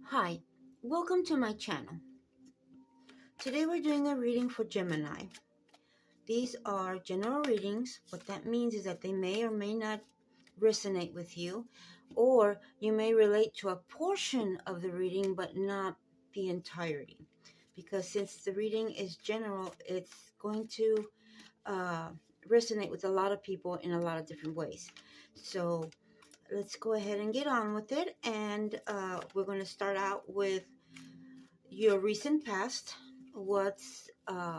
Hi, welcome to my channel. Today we're doing a reading for Gemini. These are general readings. What that means is that they may or may not resonate with you, or you may relate to a portion of the reading but not the entirety. Because since the reading is general, it's going to resonate with a lot of people in a lot of different ways. So let's go ahead and get on with it. And we're going to start out with your recent past, what's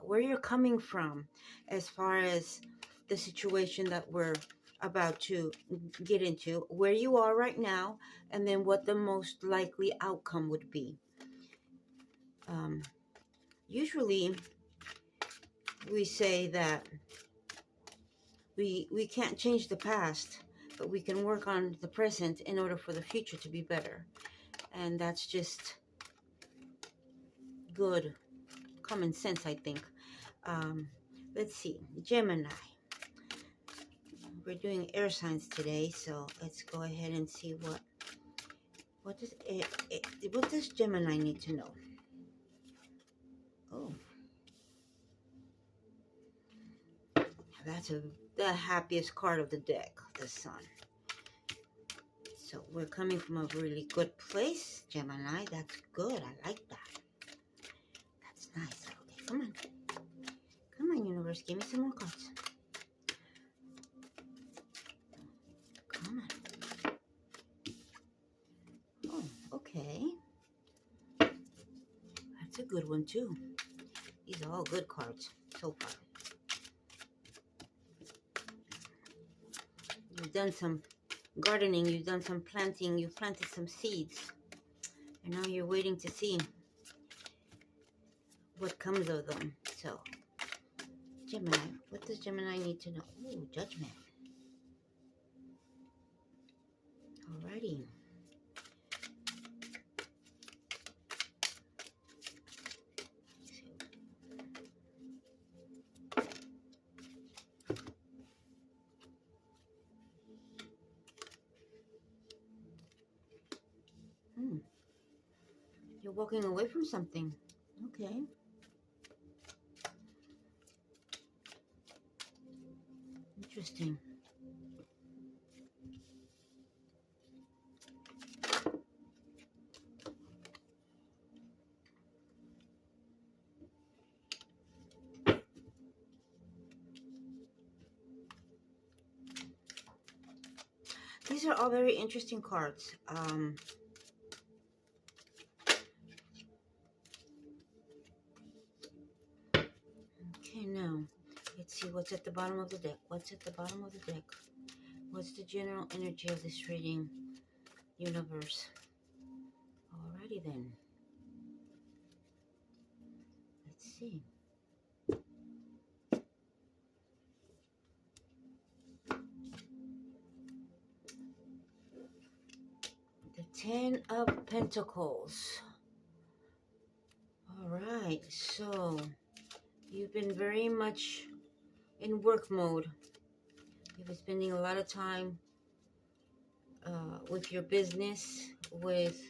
where you're coming from as far as the situation that we're about to get into, where you are right now, and then what the most likely outcome would be. Usually we say that we can't change the past, but we can work on the present in order for the future to be better. And that's just good common sense, I think. Let's see, Gemini. We're doing air signs today, so let's go ahead and see what does Gemini need to know. Oh, that's the happiest card of the deck, the Sun. So we're coming from a really good place, Gemini. That's good. I like that. That's nice. Okay, come on. Come on, universe. Give me some more cards. Come on. Oh, okay. That's a good one, too. These are all good cards so far. You've done some gardening, you've done some planting, you've planted some seeds, and now you're waiting to see what comes of them. So, Gemini, what does Gemini need to know? Ooh, Judgment. Alrighty. You're walking away from something. Okay. Interesting. These are all very interesting cards. Okay, now, let's see what's at the bottom of the deck. What's at the bottom of the deck? What's the general energy of this reading, universe? Alrighty then. Let's see. The Ten of Pentacles. Alright, so you've been very much in work mode. You've been spending a lot of time with your business, with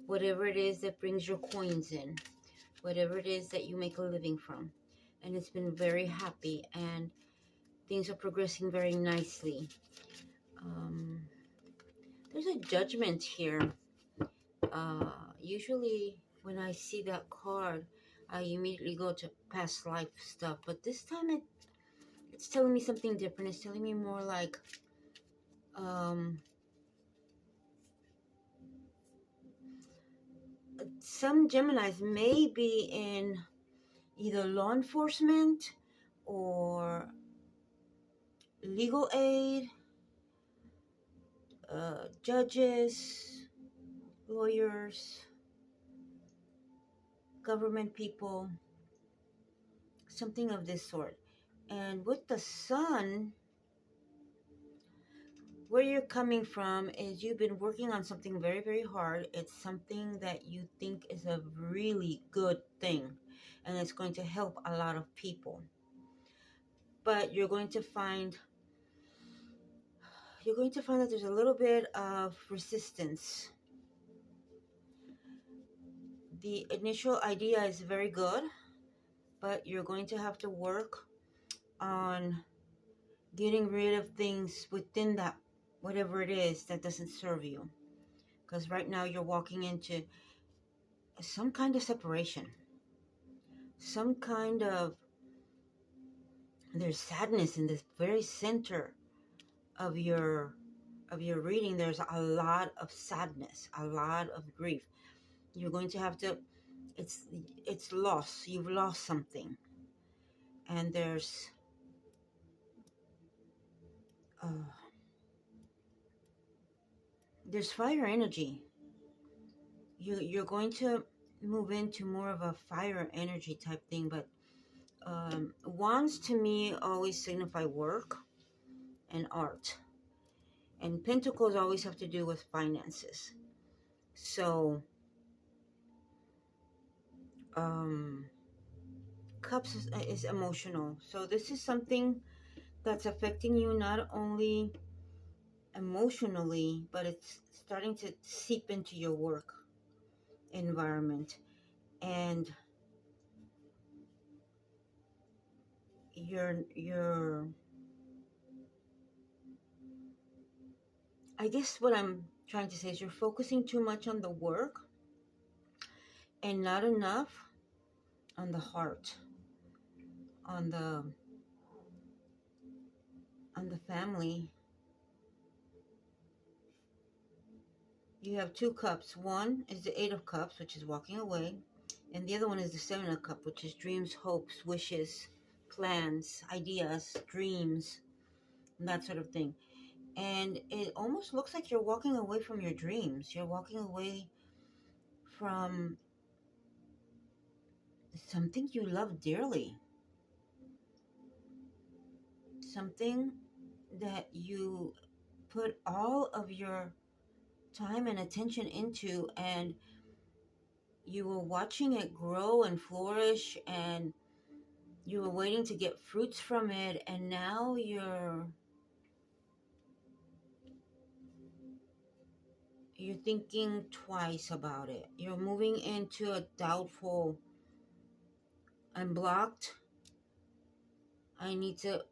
whatever it is that brings your coins in, whatever it is that you make a living from. And it's been very happy, and things are progressing very nicely. There's a Judgment here. Usually when I see that card, I immediately go to past life stuff, but this time it's telling me something different. It's telling me more like some Geminis may be in either law enforcement or legal aid, judges, lawyers, government people, something of this sort. And with the Sun, where you're coming from is you've been working on something very, very hard. It's something that you think is a really good thing, and it's going to help a lot of people. But you're going to find that there's a little bit of resistance. the initial idea is very good, but you're going to have to work on getting rid of things within that, whatever it is that doesn't serve you. Because right now you're walking into some kind of separation, some kind of, there's sadness in this very center of your reading. There's a lot of sadness, a lot of grief. You're going to have to, it's loss. You've lost something. And there's fire energy. You're going to move into more of a fire energy type thing, but wands to me always signify work and art, and pentacles always have to do with finances. So cups is emotional. So this is something that's affecting you not only emotionally, but it's starting to seep into your work environment, and you're I guess what I'm trying to say is you're focusing too much on the work and not enough on the heart, on the family. You have two cups. One is the Eight of Cups, which is walking away, and the other one is the Seven of Cups, which is dreams, hopes, wishes, plans, ideas, dreams, and that sort of thing. And it almost looks like you're walking away from your dreams. You're walking away from something you love dearly. Something that you put all of your time and attention into, and you were watching it grow and flourish, and you were waiting to get fruits from it, and now you're thinking twice about it. You're moving into a doubtful, I'm blocked. I need to,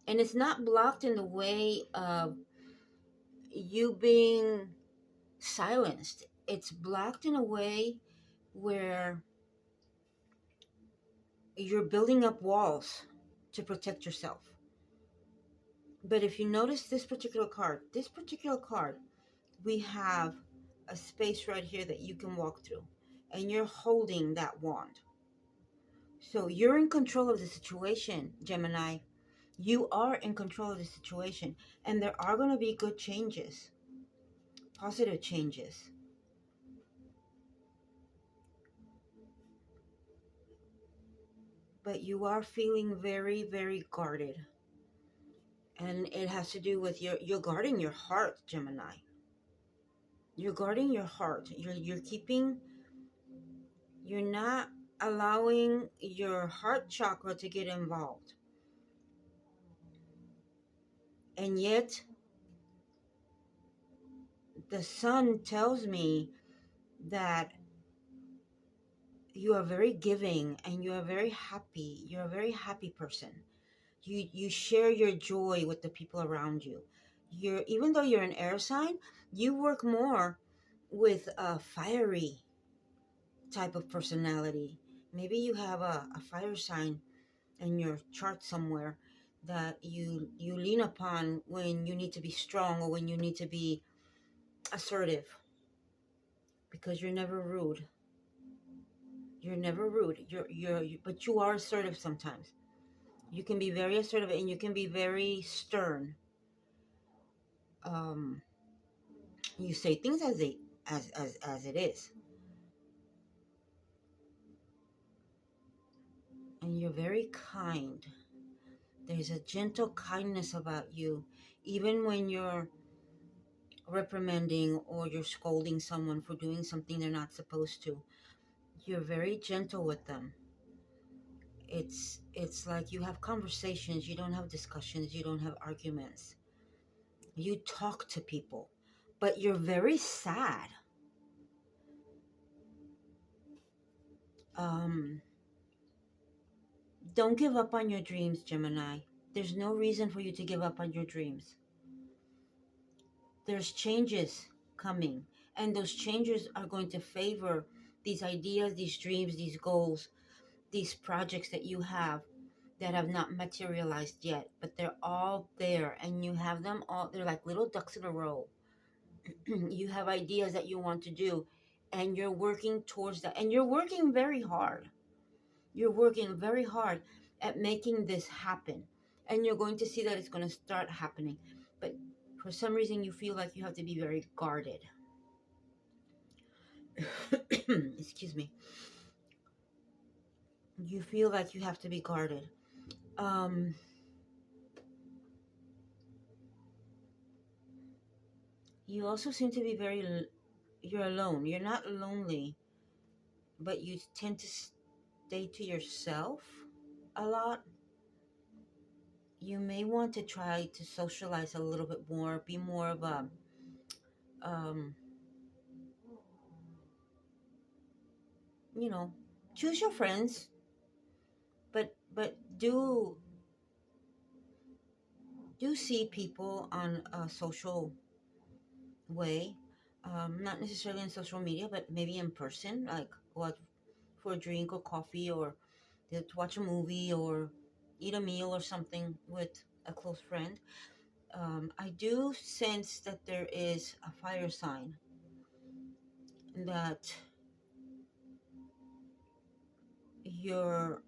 and it's not blocked in the way of you being silenced. It's blocked in a way where you're building up walls to protect yourself. But if you notice this particular card, we have a space right here that you can walk through, and you're holding that wand. So you're in control of the situation, Gemini. You are in control of the situation, and there are going to be good changes, positive changes. But you are feeling very, very guarded. And it has to do with you're guarding your heart, Gemini. You're guarding your heart. You're not allowing your heart chakra to get involved. And yet, the sun tells me that you are very giving and you are very happy. You're a very happy person. You share your joy with the people around you. Even though you're an air sign, you work more with a fiery type of personality. Maybe you have a fire sign in your chart somewhere that you lean upon when you need to be strong or when you need to be assertive, because you're never rude. You're never rude. But you are assertive sometimes. You can be very assertive and you can be very stern. You say things as it is. And you're very kind. There's a gentle kindness about you, even when you're reprimanding or you're scolding someone for doing something they're not supposed to. You're very gentle with them. It's like you have conversations. You don't have discussions. You don't have arguments. You talk to people, but you're very sad. Um, don't give up on your dreams, Gemini. There's no reason for you to give up on your dreams. There's changes coming, and those changes are going to favor these ideas, these dreams, these goals, these projects that you have that have not materialized yet, but they're all there, and you have them all. They're like little ducks in a row. You have ideas that you want to do, and you're working towards that, and you're working very hard. You're working very hard at making this happen, and you're going to see that it's going to start happening. But for some reason, you feel like you have to be very guarded. Excuse me. You feel like you have to be guarded. Um, you also seem to be you're alone. You're not lonely, but you tend to stay to yourself a lot. You may want to try to socialize a little bit more, be more of a, um, you know, choose your friends, but do see people on a social way, not necessarily on social media, but maybe in person, like go out for a drink or coffee, or to watch a movie or eat a meal or something with a close friend. I do sense that there is a fire sign that you're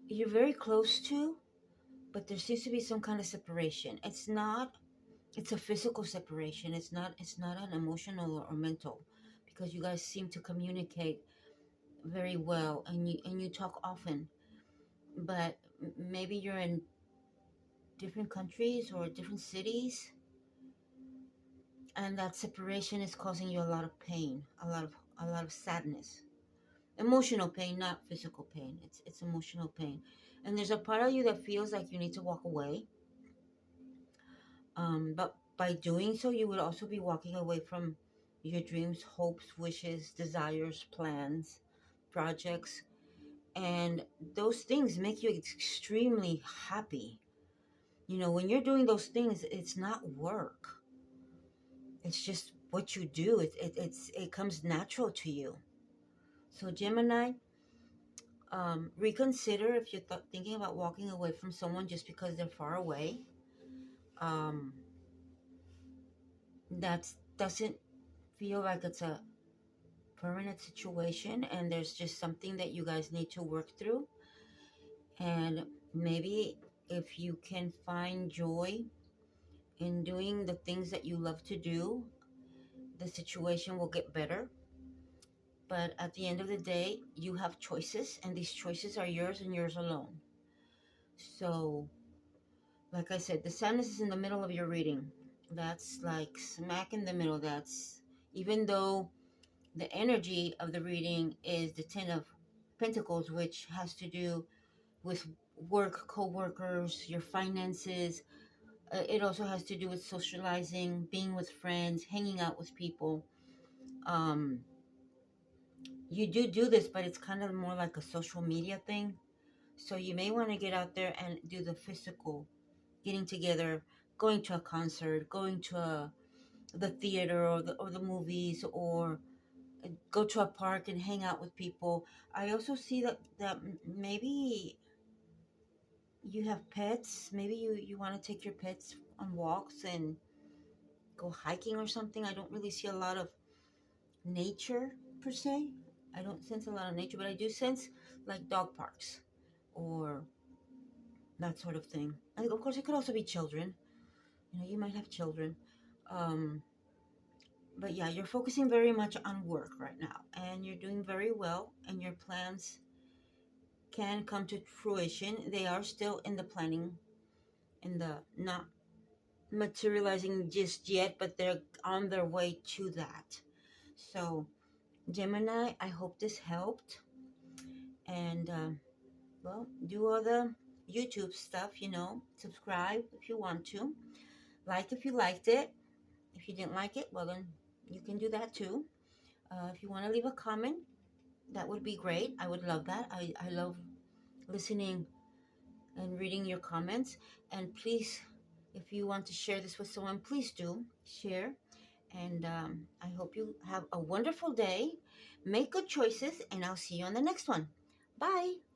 you're very close to, but there seems to be some kind of separation. It's a physical separation. It's not an emotional or mental, because you guys seem to communicate very well, and you talk often, but maybe you're in different countries or different cities, and that separation is causing you a lot of pain, a lot of sadness, emotional pain, not physical pain. It's emotional pain, and there's a part of you that feels like you need to walk away. But by doing so, you would also be walking away from your dreams, hopes, wishes, desires, plans, projects, and those things make you extremely happy. When you're doing those things, it's not work. It's just what you do. It comes natural to you. So Gemini, reconsider if you're thinking about walking away from someone just because they're far away. Um, that doesn't feel like it's a permanent situation, and there's just something that you guys need to work through. And maybe if you can find joy in doing the things that you love to do, the situation will get better. But at the end of the day, you have choices, and these choices are yours and yours alone. So, like I said, the sadness is in the middle of your reading. That's like smack in the middle. That's even though the energy of the reading is the Ten of Pentacles, which has to do with work, co-workers, your finances. It also has to do with socializing, being with friends, hanging out with people. Um, you do this, but it's kind of more like a social media thing. So you may want to get out there and do the physical, getting together, going to a concert, going to the theater or the movies, or go to a park and hang out with people. I also see that maybe you have pets. Maybe you want to take your pets on walks and go hiking or something. I don't really see a lot of nature per se. I don't sense a lot of nature, but I do sense like dog parks or that sort of thing. And of course, it could also be children. You might have children. Um, but yeah, you're focusing very much on work right now, and you're doing very well, and your plans can come to fruition. They are still in the planning, in the not materializing just yet, but they're on their way to that. So, Gemini, I hope this helped. And, well, do all the YouTube stuff, subscribe if you want to, like if you liked it, If you didn't like it, well, then you can do that too. If you want to leave a comment, that would be great. I would love that. I love listening and reading your comments. And please, if you want to share this with someone, please do share. And I hope you have a wonderful day. Make good choices, and I'll see you on the next one. Bye.